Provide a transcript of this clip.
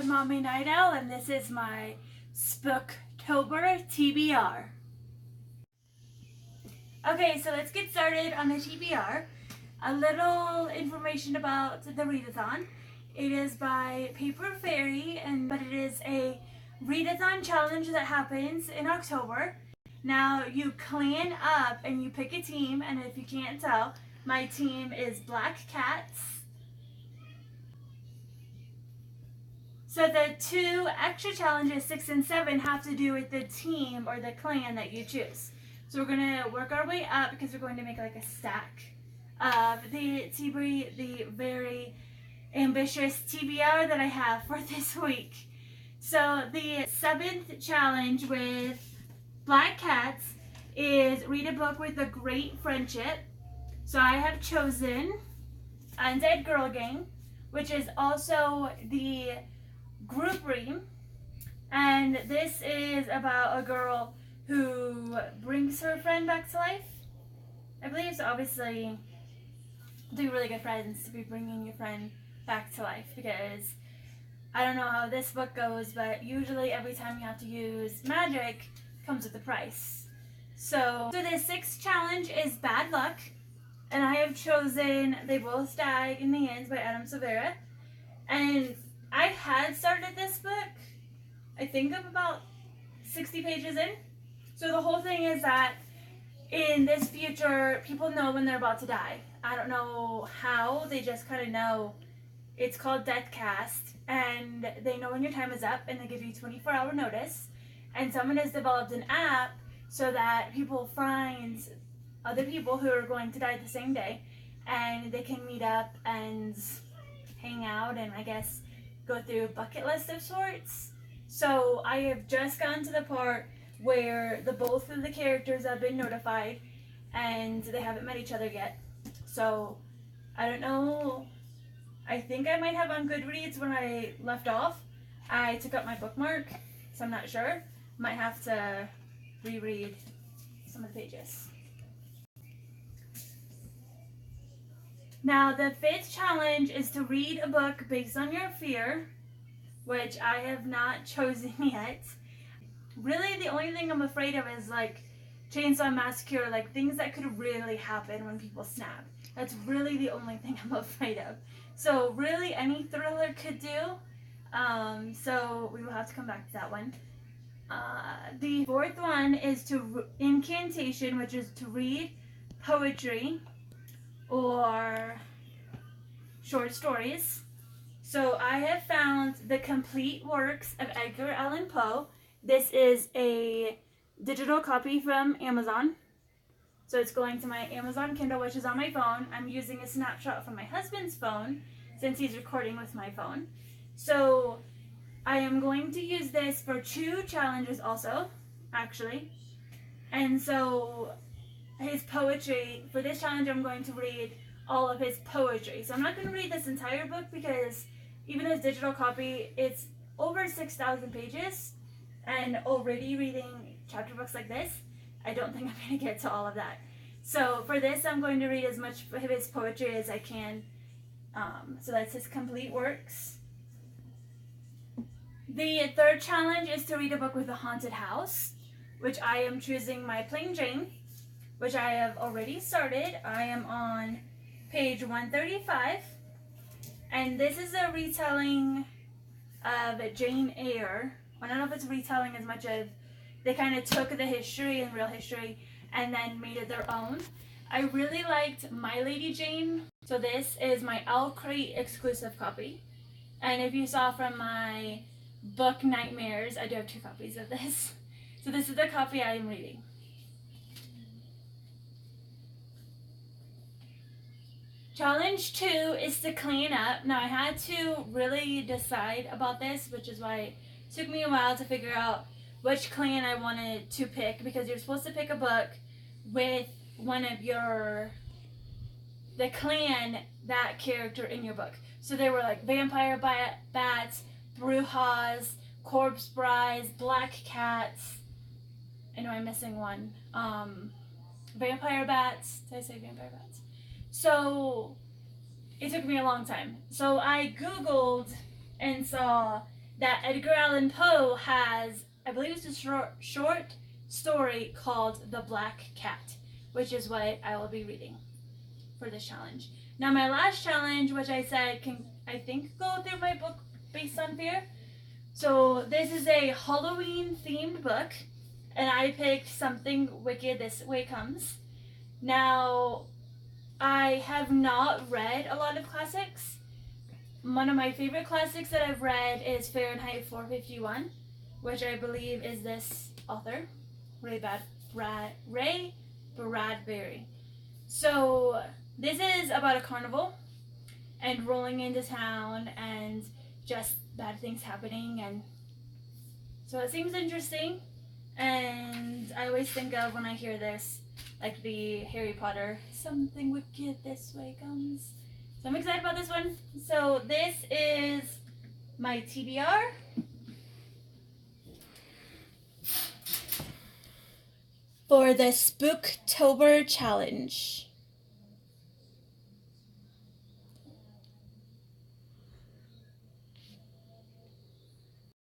I'm Mommy Night Owl, and this is my Spooktober TBR. Okay, so let's get started on the TBR. A little information about the readathon. It is by Paper Fairy, but it is a readathon challenge that happens in October. Now you clan up and you pick a team, and if you can't tell, my team is Black Cats. So the two extra challenges, 6 and 7, have to do with the team or the clan that you choose. So we're going to work our way up because we're going to make like a stack of the very ambitious TBR that I have for this week. So the 7th challenge with Black Cats is read a book with a great friendship. So I have chosen Undead Girl Gang, which is also the group read, and this is about a girl who brings her friend back to life, I believe. So obviously do really good friends to be bringing your friend back to life, because I don't know how this book goes, but usually every time you have to use magic comes with a price. So the 6th challenge is Bad Luck, and I have chosen They Both Die in the End by Adam Silvera. And I had started this book, I think I'm about 60 pages in. So the whole thing is that in this future, people know when they're about to die. I don't know how, they just kind of know. It's called Deathcast, and they know when your time is up, and they give you 24-hour notice. And someone has developed an app so that people find other people who are going to die the same day, and they can meet up and hang out and I guess go through a bucket list of sorts. So I have just gotten to the part where both of the characters have been notified and they haven't met each other yet. So I don't know, I think I might have on Goodreads when I left off. I took out my bookmark, so I'm not sure. Might have to reread some of the pages. Now, the 5th challenge is to read a book based on your fear, which I have not chosen yet. Really, the only thing I'm afraid of is like Chainsaw Massacre, like things that could really happen when people snap. That's really the only thing I'm afraid of. So really, any thriller could do. So we will have to come back to that one. The 4th one is incantation, which is to read poetry or short stories. So I have found the complete works of Edgar Allan Poe. This is a digital copy from Amazon. So it's going to my Amazon Kindle, which is on my phone. I'm using a snapshot from my husband's phone since he's recording with my phone. So I am going to use this for 2 challenges also, actually. And so his poetry, for this challenge I'm going to read all of his poetry. So I'm not going to read this entire book because even his digital copy, it's over 6,000 pages, and already reading chapter books like this, I don't think I'm going to get to all of that. So for this, I'm going to read as much of his poetry as I can. So that's his complete works. The 3rd challenge is to read a book with a haunted house, which I am choosing My Plain Jane, which I have already started. I am on page 135, and this is a retelling of Jane Eyre. I don't know if it's retelling as much as they kind of took the history and real history and then made it their own. I really liked My Lady Jane, so this is my Owl Crate exclusive copy. And if you saw from my book Nightmares, I do have 2 copies of this. So this is the copy I am reading. Challenge 2 is to clean up. Now I had to really decide about this, which is why it took me a while to figure out which clan I wanted to pick, because you're supposed to pick a book with one of the clan, that character in your book. So they were like vampire bats, brujas, corpse brides, black cats. I know I'm missing one. Vampire bats. Did I say vampire bats? So it took me a long time. So I Googled and saw that Edgar Allan Poe has, I believe it's a short story called The Black Cat, which is what I will be reading for this challenge. Now my last challenge, which I said can, I think, go through my book based on fear. So this is a Halloween themed book, and I picked Something Wicked This Way Comes. Now, I have not read a lot of classics. One of my favorite classics that I've read is Fahrenheit 451, which I believe is this author, Ray Bradbury. So this is about a carnival and rolling into town and just bad things happening, and so it seems interesting. And I always think of, when I hear this, like the Harry Potter, Something Wicked This Way Comes. So I'm excited about this one. So this is my TBR. For the Spooktober challenge.